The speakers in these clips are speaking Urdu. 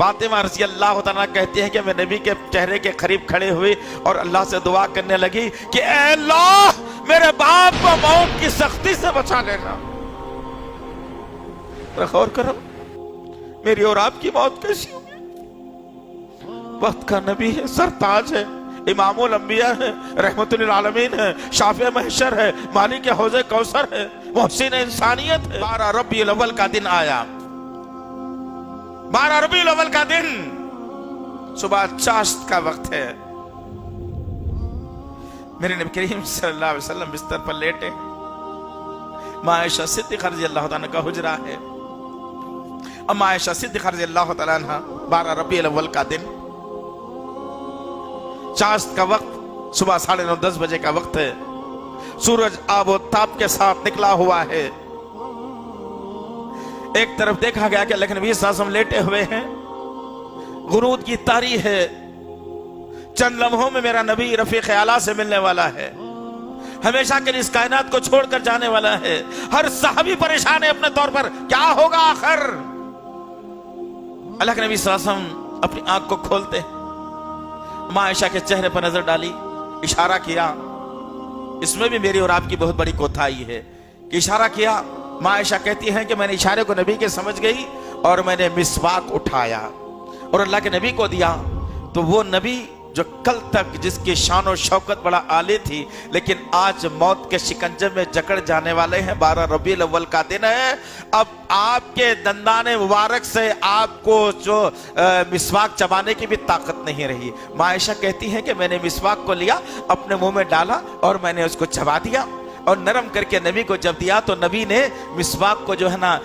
فاطمہ رضی اللہ تعالیٰ کہتی ہیں کہ میں نبی کے چہرے کے قریب کھڑے ہوئی اور اللہ سے دعا کرنے لگی کہ اے اللہ میرے باپ کو موت کی سختی سے بچا لینا۔ غور کرو میری اور آپ کی موت کیسی ہوگی؟ وقت کا نبی ہے، سرتاج ہے، امام الانبیاء ہے، رحمت للعالمین ہے، شافع محشر ہے، مالک حوض کوثر ہے، محسن انسانیت ہے۔ 12 ربیع الاول کا دن آیا، 12 ربیع الاول کا دن، صبح چاشت کا وقت ہے۔ میرے نبی کریم صلی اللہ علیہ وسلم بستر پر لیٹے، ماں عائشہ صدیقہ رضی اللہ تعالیٰ کا حجرہ ہے۔ اما عائشہ صدیقہ رضی اللہ تعالیٰ عنہ 12 ربیع الاول کا دن، چاشت کا وقت، صبح 9:30 10 بجے کا وقت ہے، سورج آب و تاب کے ساتھ نکلا ہوا ہے۔ ایک طرف دیکھا گیا کہ اللہ کے نبی صلی اللہ علیہ وسلم لیٹے ہوئے ہیں، غروب کی تاری ہے، چند لمحوں میں میرا نبی رفیق اعلیٰ سے ملنے والا ہے، ہمیشہ کے لیے اس کائنات کو چھوڑ کر جانے والا ہے۔ ہر صحابی پریشان ہے اپنے طور پر، کیا ہوگا آخر؟ اللہ کے نبی صلی اللہ علیہ وسلم اپنی آنکھ کو کھولتے، ماں عائشہ کے چہرے پر نظر ڈالی، اشارہ کیا۔ اس میں بھی میری اور آپ کی بہت بڑی کوتاہی ہے کہ اشارہ کیا۔ ماں عائشہ کہتی ہیں کہ میں نے اشارے کو نبی کے سمجھ گئی اور میں نے مسواک اٹھایا اور اللہ کے نبی کو دیا، تو وہ نبی جو کل تک جس کی شان و شوکت بڑا عالی تھی، لیکن آج موت کے شکنجے میں جکڑ جانے والے ہیں۔ 12 ربیع الاول کا دن ہے، اب آپ کے دندان مبارک سے آپ کو جو مسواک چبانے کی بھی طاقت نہیں رہی۔ ماں عائشہ کہتی ہیں کہ میں نے مسواک کو لیا، اپنے منہ میں ڈالا اور میں نے اس کو چبا دیا اور نرم کر کے نبی کو جب دیا تو نبی نے مسواک کو جو ہے نا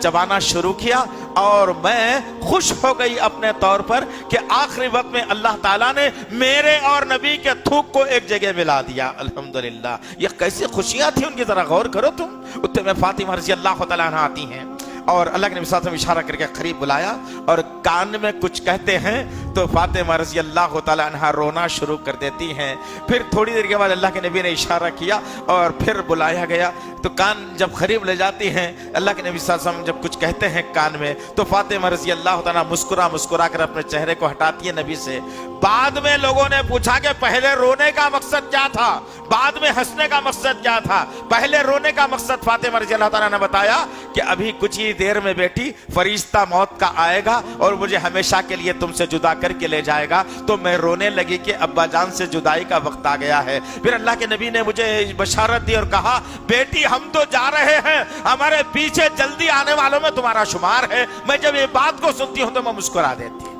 چبانا شروع کیا، اور میں خوش ہو گئی اپنے طور پر کہ آخری وقت میں اللہ تعالیٰ نے میرے اور نبی کے تھوک کو ایک جگہ ملا دیا۔ الحمدللہ، یہ کیسی خوشیاں تھی ان کی، ذرا غور کرو تم۔ اتنے میں فاطمہ رضی اللہ تعالیٰ عنہ آتی ہیں اور اللہ کے نبی صلی اللہ علیہ وسلم اشارہ کر کے قریب بلایا اور کان میں کچھ کہتے ہیں تو فاطمہ رضی اللہ تعالیٰ عنہ رونا شروع کر دیتی ہیں۔ پھر تھوڑی دیر کے بعد اللہ کے نبی نے اشارہ کیا اور پھر بلایا گیا تو کان جب قریب لے جاتی ہیں، اللہ کے نبی صلی اللہ علیہ وسلم جب کچھ کہتے ہیں کان میں تو فاطمہ رضی اللہ تعالیٰ مسکرا کر اپنے چہرے کو ہٹاتی ہے نبی سے۔ بعد میں لوگوں نے پوچھا کہ پہلے رونے کا مقصد کیا تھا، بعد میں ہنسنے کا مقصد کیا تھا؟ پہلے رونے کا مقصد فاطمہ رضی اللہ تعالیٰ نے بتایا کہ ابھی کچھ ہی دیر میں بیٹی فرشتہ موت کا آئے گا اور مجھے ہمیشہ کے لیے تم سے جدا کر کے لے جائے گا، تو میں رونے لگی کہ ابا جان سے جدائی کا وقت آ گیا ہے۔ پھر اللہ کے نبی نے مجھے بشارت دی اور کہا بیٹی ہم تو جا رہے ہیں، ہمارے پیچھے جلدی آنے والوں میں تمہارا شمار ہے۔ میں جب یہ بات کو سنتی ہوں تو میں مسکرا دیتی ہوں۔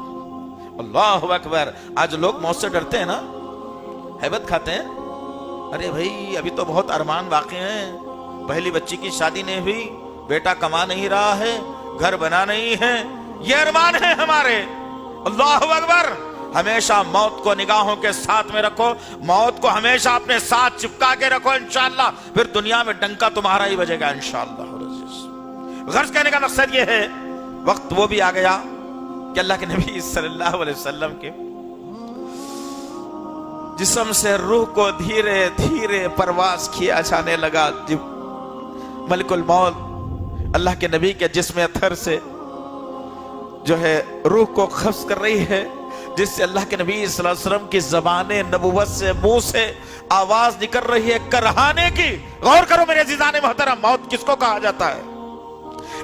اللہ اکبر۔ آج لوگ موت سے ڈرتے ہیں نا، ہیبت کھاتے ہیں، ارے بھائی ابھی تو بہت ارمان باقی ہیں، پہلی بچی کی شادی نہیں ہوئی، بیٹا کما نہیں رہا ہے، گھر بنا نہیں ہے، یہ ارمان ہے ہمارے۔ اللہ اکبر۔ ہمیشہ موت کو نگاہوں کے ساتھ میں رکھو، موت کو ہمیشہ اپنے ساتھ چپکا کے رکھو، انشاءاللہ پھر دنیا میں ڈنکا تمہارا ہی بجے گا انشاءاللہ۔ غرض کہنے کا مقصد یہ ہے، وقت وہ بھی آ گیا کہ اللہ کے نبی صلی اللہ علیہ وسلم کے جسم سے روح کو دھیرے دھیرے پرواز کیا جانے لگا۔ جب ملک الموت اللہ کے نبی کے جسم اطہر سے جو ہے روح کو قبض کر رہی ہے، جس سے اللہ کے نبی صلی اللہ علیہ وسلم کی زبان نبوت سے، منہ سے آواز نکل رہی ہے کرہانے کی۔ غور کرو میرے عزیزان محترم، موت کس کو کہا جاتا ہے؟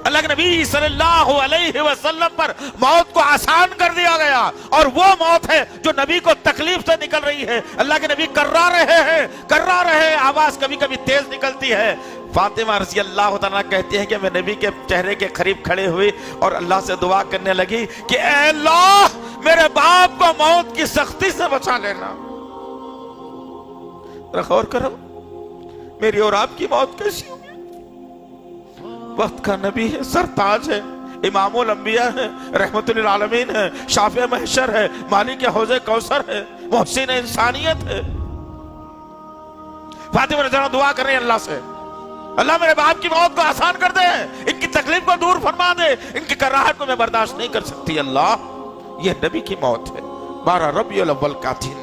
اللہ کے نبی صلی اللہ علیہ وسلم پر موت کو آسان کر دیا گیا، اور وہ موت ہے جو نبی کو تکلیف سے نکل رہی ہے۔ اللہ کے نبی کرا رہے ہیں، آواز کبھی کبھی تیز نکلتی ہے۔ فاطمہ رضی اللہ تعالیٰ کہتی ہیں کہ میں نبی کے چہرے کے قریب کھڑے ہوئی اور اللہ سے دعا کرنے لگی کہ اے اللہ میرے باپ کو موت کی سختی سے بچا لینا۔ غور کرو میری اور آپ کی موت کیسی ہوگی؟ وقت کا نبی ہے، سرتاج ہے، امام الانبیاء ہے، رحمت للعالمین ہے، شافع محشر ہے، مالک حوض کوثر ہے، محسن انسانیت ہے۔ فاطمہ رضی اللہ دعا کر رہے ہیں اللہ سے، اللہ میرے باپ کی موت کو آسان کر دے، ان کی تکلیف کو دور فرما دے، ان کی کراہت کو میں برداشت نہیں کر سکتی اللہ۔ یہ نبی کی موت ہے، 12 ربیع الاول کا دن۔